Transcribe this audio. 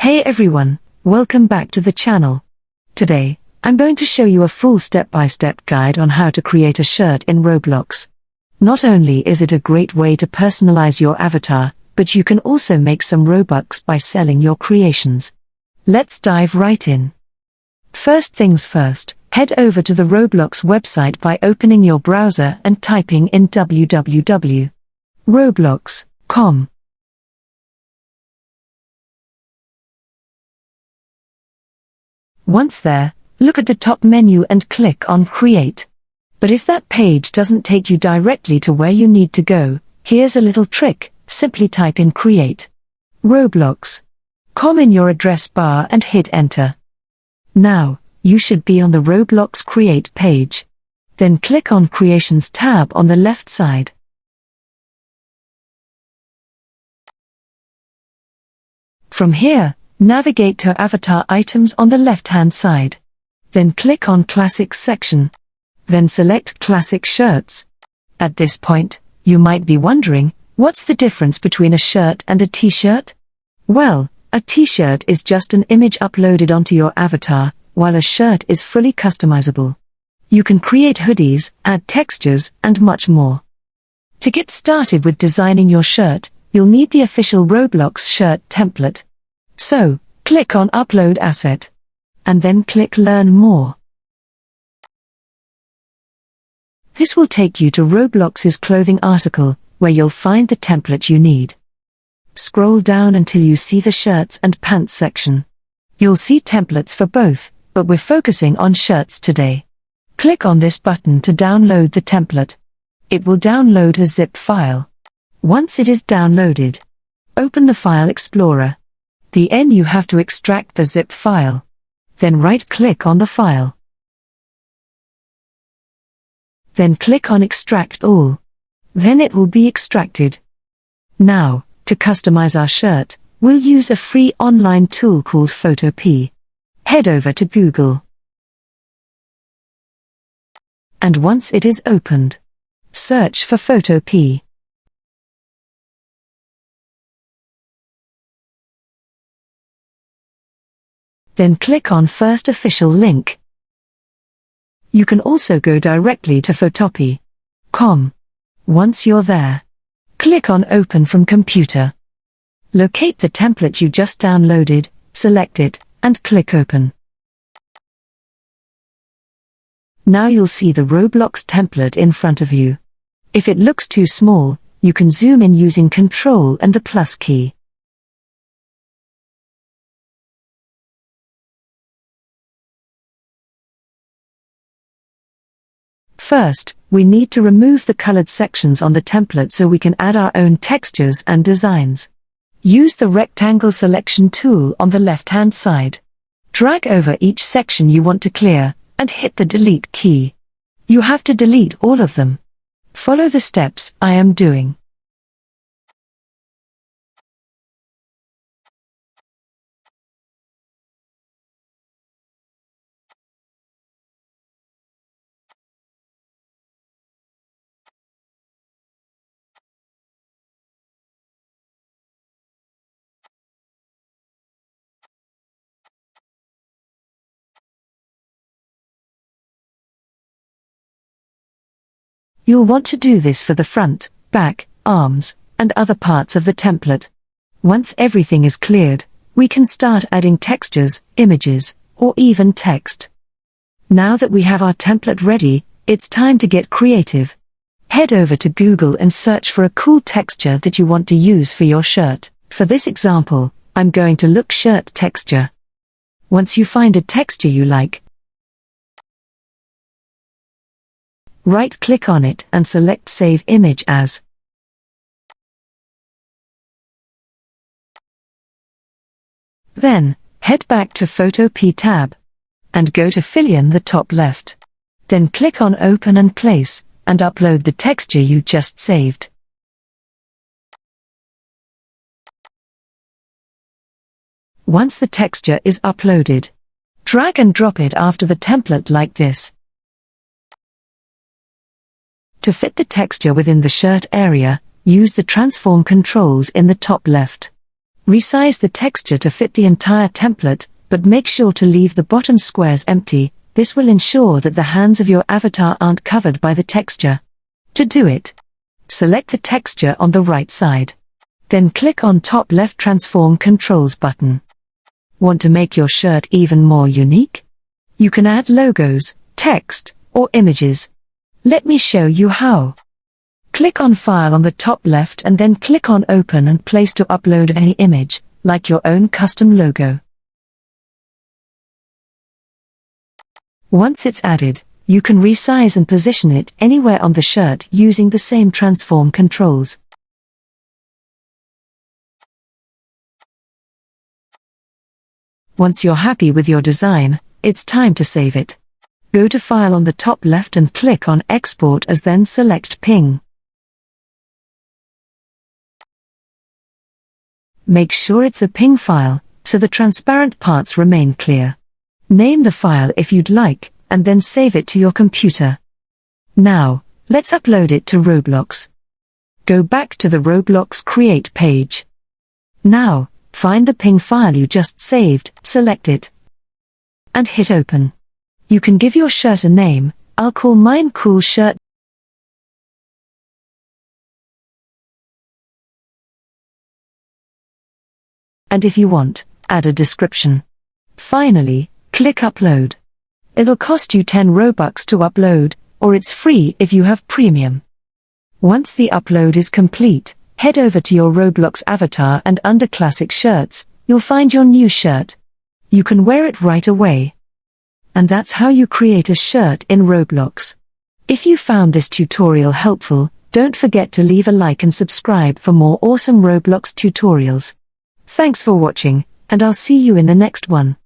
Hey everyone, welcome back to the channel. Today, I'm going to show you a full step-by-step guide on how to create a shirt in Roblox. Not only is it a great way to personalize your avatar, but you can also make some Robux by selling your creations. Let's dive right in. First things first, head over to the Roblox website by opening your browser and typing in www.roblox.com. Once there, look at the top menu and click on Create. But if that page doesn't take you directly to where you need to go, here's a little trick: simply type in Create Roblox.com in your address bar and hit Enter. Now, you should be on the Roblox Create page. Then click on Creations tab on the left side. From here, navigate to Avatar Items on the left-hand side. Then click on Classics section. Then select Classic Shirts. At this point, you might be wondering, what's the difference between a shirt and a t-shirt? Well, a t-shirt is just an image uploaded onto your avatar, while a shirt is fully customizable. You can create hoodies, add textures, and much more. To get started with designing your shirt, you'll need the official Roblox shirt template. So, click on Upload Asset. And then click Learn More. This will take you to Roblox's clothing article, where you'll find the template you need. Scroll down until you see the shirts and pants section. You'll see templates for both, but we're focusing on shirts today. Click on this button to download the template. It will download a zip file. Once it is downloaded, open the File Explorer. Then you have to extract the zip file. Then right-click on the file. Then click on Extract All. Then it will be extracted. Now, to customize our shirt, we'll use a free online tool called Photopea. Head over to Google. And once it is opened, search for Photopea. Then click on First Official Link. You can also go directly to Photopea.com. Once you're there, click on Open from Computer. Locate the template you just downloaded, select it, and click Open. Now you'll see the Roblox template in front of you. If it looks too small, you can zoom in using Ctrl and the plus key. First, we need to remove the colored sections on the template so we can add our own textures and designs. Use the rectangle selection tool on the left-hand side. Drag over each section you want to clear, and hit the delete key. You have to delete all of them. Follow the steps I am doing. You'll want to do this for the front, back, arms, and other parts of the template. Once everything is cleared, we can start adding textures, images, or even text. Now that we have our template ready, it's time to get creative. Head over to Google and search for a cool texture that you want to use for your shirt. For this example, I'm going to look shirt texture. Once you find a texture you like, right-click on it and select Save Image As. Then, head back to Photopea tab, and go to Fill in the top left. Then click on Open and Place, and upload the texture you just saved. Once the texture is uploaded, drag and drop it after the template like this. To fit the texture within the shirt area, use the transform controls in the top left. Resize the texture to fit the entire template, but make sure to leave the bottom squares empty. This will ensure that the hands of your avatar aren't covered by the texture. To do it, select the texture on the right side. Then click on top left Transform Controls button. Want to make your shirt even more unique? You can add logos, text, or images. Let me show you how. Click on File on the top left and then click on Open and Place to upload any image, like your own custom logo. Once it's added, you can resize and position it anywhere on the shirt using the same transform controls. Once you're happy with your design, it's time to save it. Go to File on the top left and click on Export as, then select Ping. Make sure it's a PNG file, so the transparent parts remain clear. Name the file if you'd like, and then save it to your computer. Now, let's upload it to Roblox. Go back to the Roblox Create page. Now, find the PNG file you just saved, select it, and hit Open. You can give your shirt a name. I'll call mine Cool Shirt. And if you want, add a description. Finally, click Upload. It'll cost you 10 Robux to upload, or it's free if you have premium. Once the upload is complete, head over to your Roblox avatar and under Classic Shirts, you'll find your new shirt. You can wear it right away. And that's how you create a shirt in Roblox. If you found this tutorial helpful, don't forget to leave a like and subscribe for more awesome Roblox tutorials. Thanks for watching, and I'll see you in the next one.